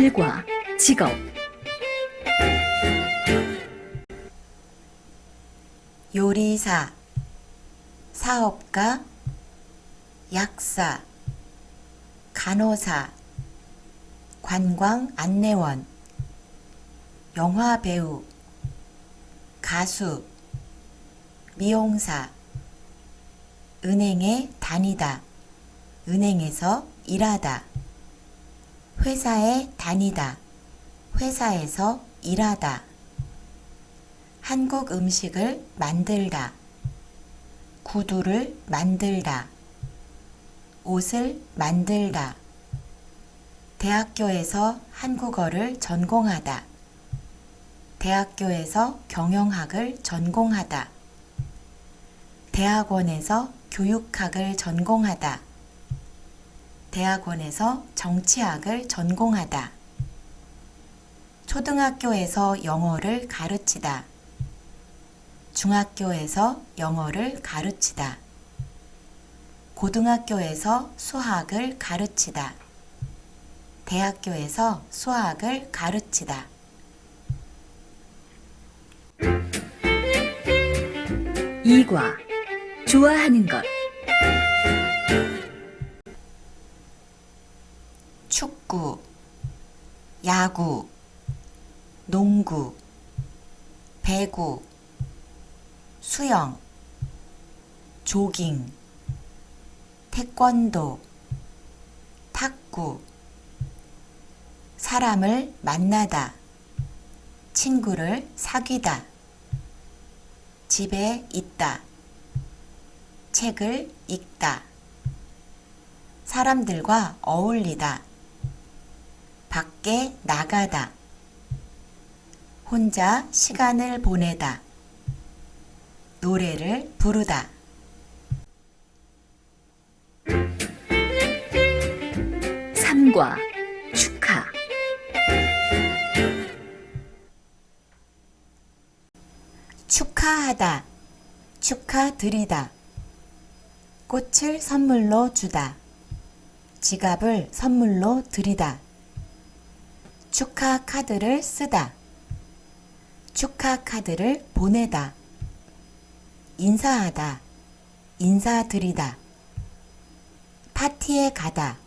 일과, 직업. 요리사, 사업가, 약사, 간호사, 관광 안내원, 영화배우, 가수, 미용사, 은행에 다니다, 은행에서 일하다, 회사에 다니다, 회사에서 일하다, 한국 음식을 만들다, 구두를 만들다, 옷을 만들다, 대학교에서 한국어를 전공하다, 대학교에서 경영학을 전공하다, 대학원에서 교육학을 전공하다, 대학원에서 정치학을 전공하다, 초등학교에서 영어를 가르치다, 중학교에서 영어를 가르치다, 고등학교에서 수학을 가르치다, 대학교에서 수학을 가르치다. 이과, 좋아하는 것. 축구, 야구, 농구, 배구, 수영, 조깅, 태권도, 탁구, 사람을 만나다, 친구를 사귀다, 집에 있다, 책을 읽다, 사람들과 어울리다, 밖에 나가다, 혼자 시간을 보내다, 노래를 부르다. 삼과, 축하. 축하하다, 축하드리다, 꽃을 선물로 주다, 지갑을 선물로 드리다, 축하 카드를 쓰다, 축하 카드를 보내다, 인사하다, 인사드리다, 파티에 가다,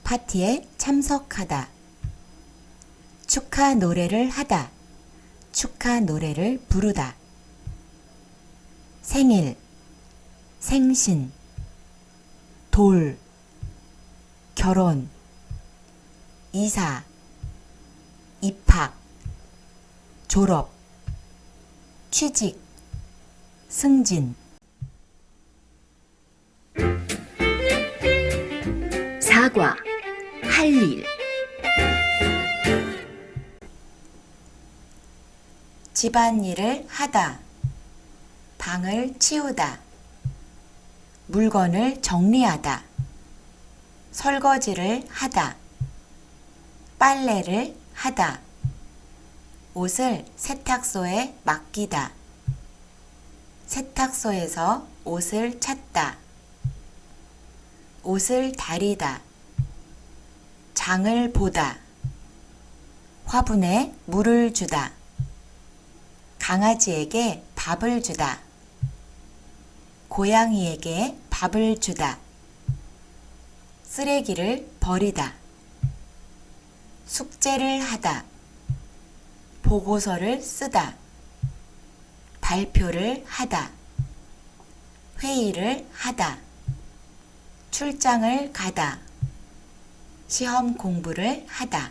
파티에 참석하다, 축하 노래를 하다, 축하 노래를 부르다, 생일, 생신, 돌, 결혼, 이사, 입학, 졸업, 취직, 승진. 사과, 할 일. 집안일을 하다, 방을 치우다, 물건을 정리하다, 설거지를 하다, 빨래를 하다, 옷을 세탁소에 맡기다, 세탁소에서 옷을 찾다, 옷을 다리다, 장을 보다, 화분에 물을 주다, 강아지에게 밥을 주다, 고양이에게 밥을 주다, 쓰레기를 버리다, 숙제를 하다, 보고서를 쓰다, 발표를 하다, 회의를 하다, 출장을 가다, 시험 공부를 하다.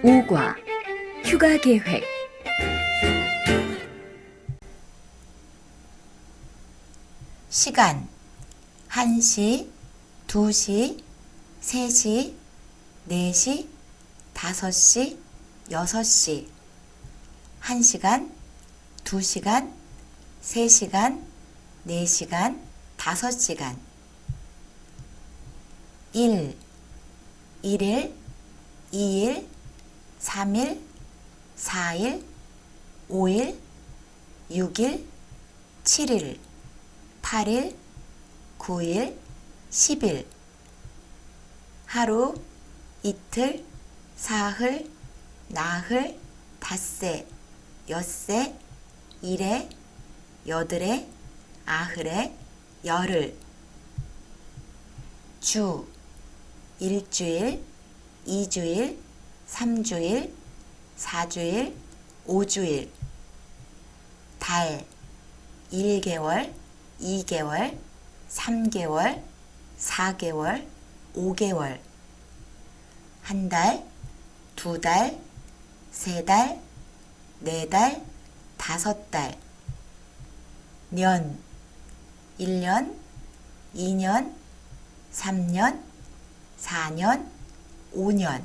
오과, 휴가 계획. 시간 1시, 2시, 3시, 4시, 5시, 6시 1시간, 2시간, 3시간, 4시간, 5시간 1, 1일, 2일, 3일, 4일, 5일, 6일, 7일, 8일, 9일, 10일 하루, 이틀, 사흘, 나흘, 닷새, 엿새, 일해, 여드레, 아흐레, 열흘. 주, 일주일, 이주일, 삼주일, 사주일, 오주일. 달, 1개월, 2개월, 3개월, 4개월, 5개월. 한 달, 두 달, 세 달, 네 달, 다섯 달. 년, 1년, 2년, 3년, 4년, 5년.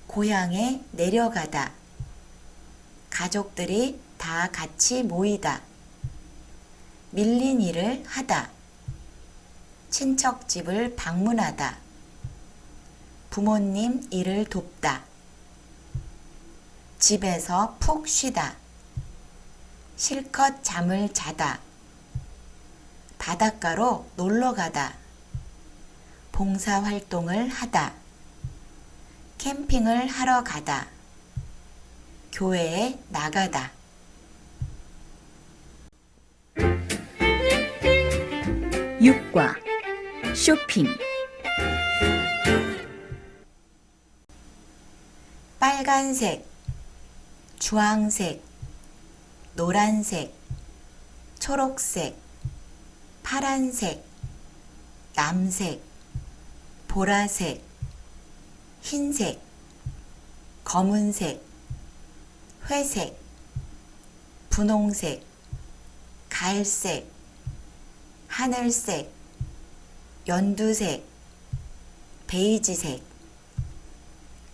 고향에 내려가다. 가족들이 다 같이 모이다. 밀린 일을 하다. 친척 집을 방문하다. 부모님 일을 돕다. 집에서 푹 쉬다. 실컷 잠을 자다. 바닷가로 놀러 가다. 봉사활동을 하다. 캠핑을 하러 가다. 교회에 나가다. 육과 쇼핑. 빨간색, 주황색, 노란색, 초록색, 파란색, 남색, 보라색, 흰색, 검은색, 회색, 분홍색, 갈색, 하늘색, 연두색, 베이지색,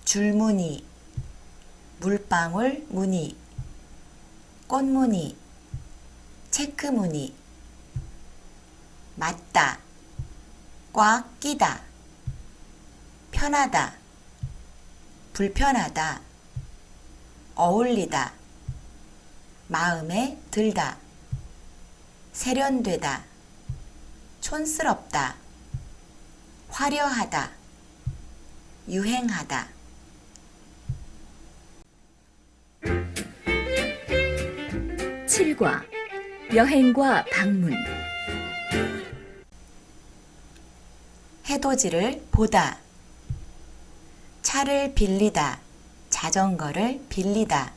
줄무늬, 물방울 무늬, 꽃무늬, 체크무늬. 맞다, 꽉 끼다, 편하다, 불편하다, 어울리다, 마음에 들다, 세련되다, 촌스럽다, 화려하다, 유행하다. 칠과 여행과 방문. 해돋이를 보다. 차를 빌리다, 자전거를 빌리다.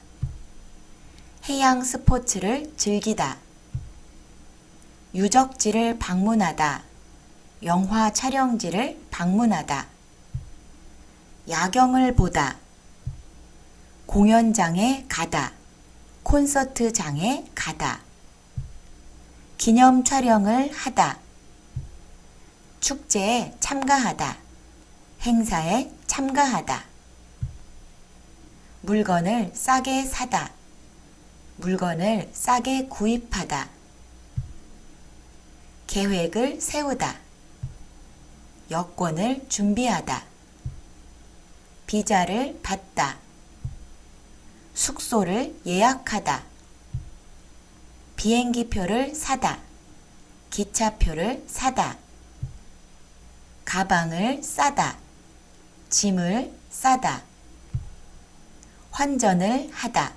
해양 스포츠를 즐기다. 유적지를 방문하다, 영화 촬영지를 방문하다. 야경을 보다. 공연장에 가다, 콘서트장에 가다. 기념 촬영을 하다. 축제에 참가하다, 행사에 참가하다. 물건을 싸게 사다, 물건을 싸게 구입하다. 계획을 세우다, 여권을 준비하다. 비자를 받다, 숙소를 예약하다. 비행기표를 사다, 기차표를 사다. 가방을 싸다, 짐을 싸다. 환전을 하다.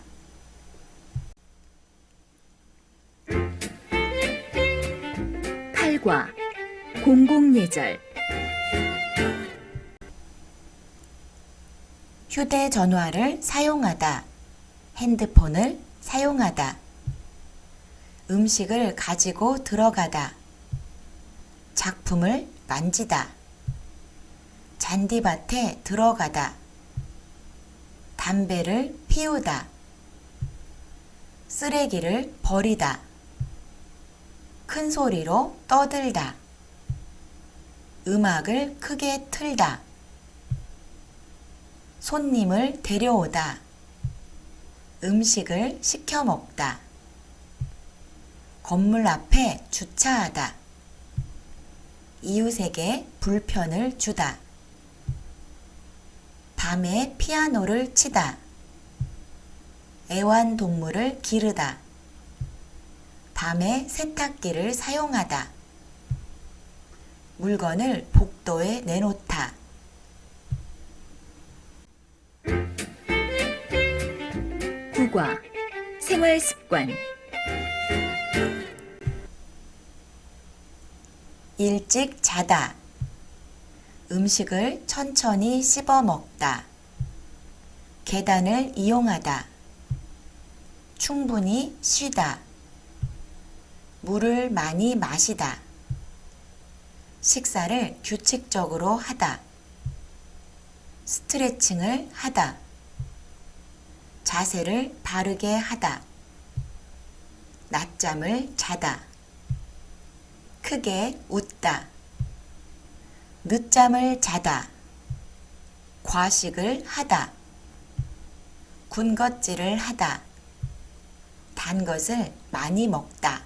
팔과 공공예절. 휴대전화를 사용하다, 핸드폰을 사용하다. 음식을 가지고 들어가다, 작품을 만지다. 잔디밭에 들어가다, 담배를 피우다. 쓰레기를 버리다, 큰 소리로 떠들다. 음악을 크게 틀다. 손님을 데려오다. 음식을 시켜 먹다. 건물 앞에 주차하다. 이웃에게 불편을 주다. 밤에 피아노를 치다. 애완동물을 기르다. 밤에 세탁기를 사용하다. 물건을 복도 복도에 내놓다. 9과 생활습관. 일찍 자다. 음식을 천천히 씹어 먹다. 계단을 이용하다. 충분히 쉬다. 물을 많이 마시다. 식사를 규칙적으로 하다. 스트레칭을 하다. 자세를 바르게 하다. 낮잠을 자다. 크게 웃다. 늦잠을 자다. 과식을 하다. 군것질을 하다. 단 것을 많이 먹다.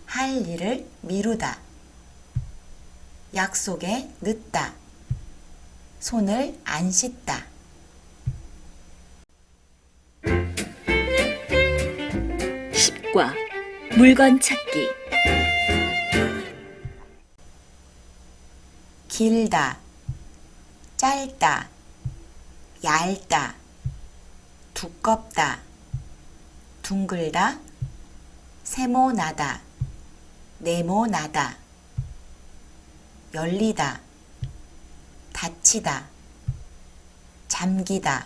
할 일을 미루다. 약속에 늦다. 손을 안 씻다. 10과 물건 찾기. 길다. 짧다. 얇다. 두껍다. 둥글다. 세모나다. 네모나다. 열리다. 닫히다. 잠기다.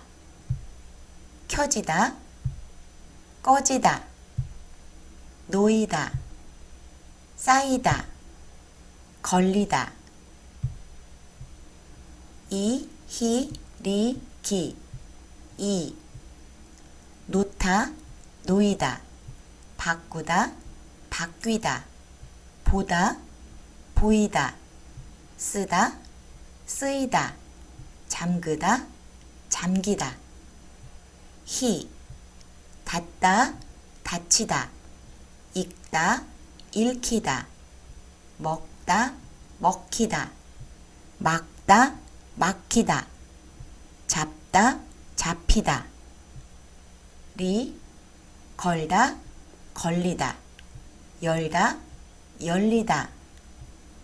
켜지다. 꺼지다. 놓이다. 쌓이다. 걸리다. 이, 히, 리, 기. 이. 놓다. 놓이다. 바꾸다. 바뀌다. 보다. 보이다. 쓰다. 쓰이다. 잠그다. 잠기다. 히. 닫다. 닫히다. 읽다. 읽히다. 먹다. 먹히다. 막다. 막히다. 잡다. 잡히다. 리. 걸다. 걸리다. 열다. 열리다.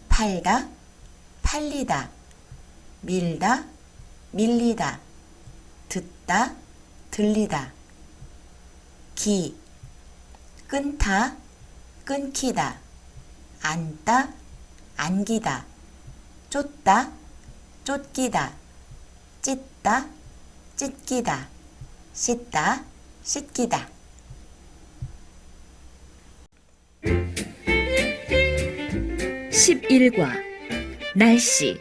팔다. 팔리다. 밀다. 밀리다. 듣다. 들리다. 기. 끊다. 끊기다. 앉다. 안기다. 쫓다. 쫓기다. 찢다. 찢기다. 씻다. 씻기다. 11과 날씨.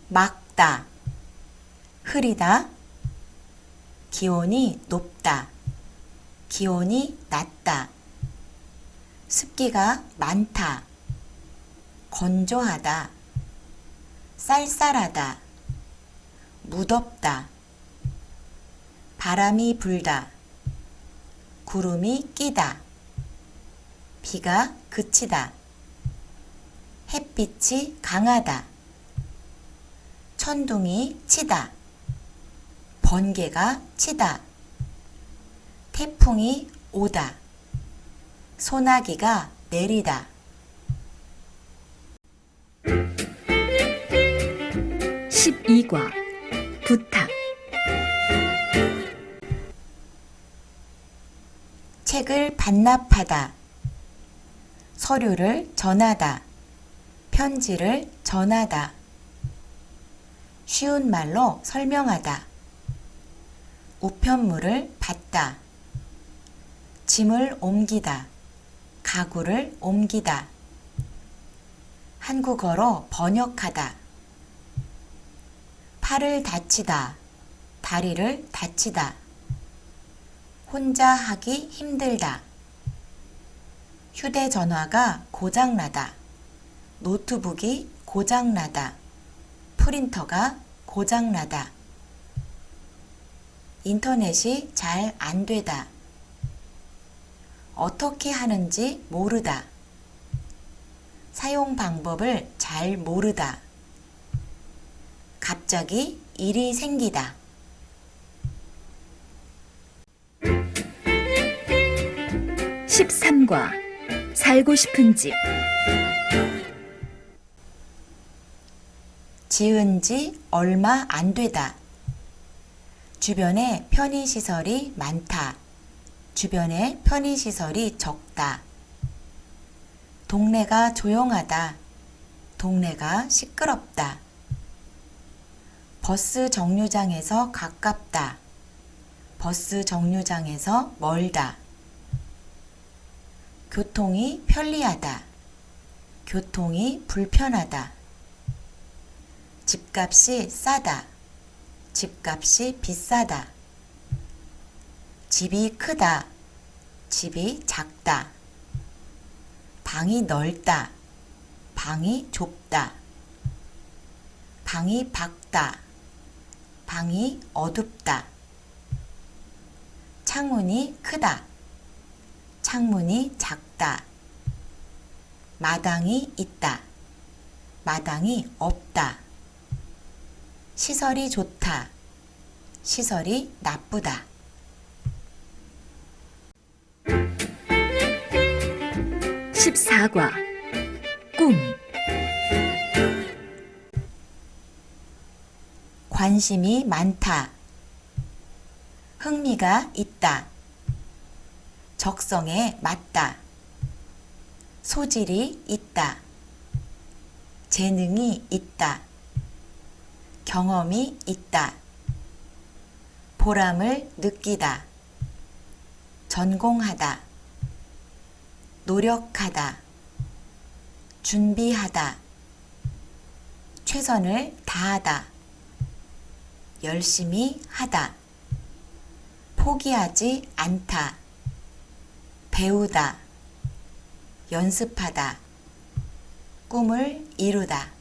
막다. 흐리다. 기온이 높다. 기온이 낮다. 습기가 많다. 건조하다. 쌀쌀하다. 무덥다. 바람이 불다. 구름이 끼다. 비가 그치다. 햇빛이 강하다. 천둥이 치다. 번개가 치다. 태풍이 오다. 소나기가 내리다. 12과 부탁. 책을 반납하다. 서류를 전하다. 편지를 전하다. 쉬운 말로 설명하다. 우편물을 받다. 짐을 옮기다. 가구를 옮기다. 한국어로 번역하다. 팔을 다치다. 다리를 다치다. 혼자 하기 힘들다. 휴대전화가 고장나다. 노트북이 고장나다. 프린터가 고장나다. 인터넷이 잘 안 되다. 어떻게 하는지 모르다. 사용 방법을 잘 모르다. 갑자기 일이 생기다. 13과 살고 싶은 집. 지은 지 얼마 안 되다. 주변에 편의시설이 많다. 주변에 편의시설이 적다. 동네가 조용하다. 동네가 시끄럽다. 버스 정류장에서 가깝다. 버스 정류장에서 멀다. 교통이 편리하다. 교통이 불편하다. 집값이 싸다. 집값이 비싸다. 집이 크다. 집이 작다. 방이 넓다. 방이 좁다. 방이 밝다. 방이 어둡다. 창문이 크다. 창문이 작다. 마당이 있다. 마당이 없다. 시설이 좋다. 시설이 나쁘다. 14과 꿈. 관심이 많다. 흥미가 있다. 적성에 맞다. 소질이 있다. 재능이 있다. 경험이 있다. 보람을 느끼다. 전공하다. 노력하다. 준비하다. 최선을 다하다. 열심히 하다. 포기하지 않다. 배우다. 연습하다. 꿈을 이루다.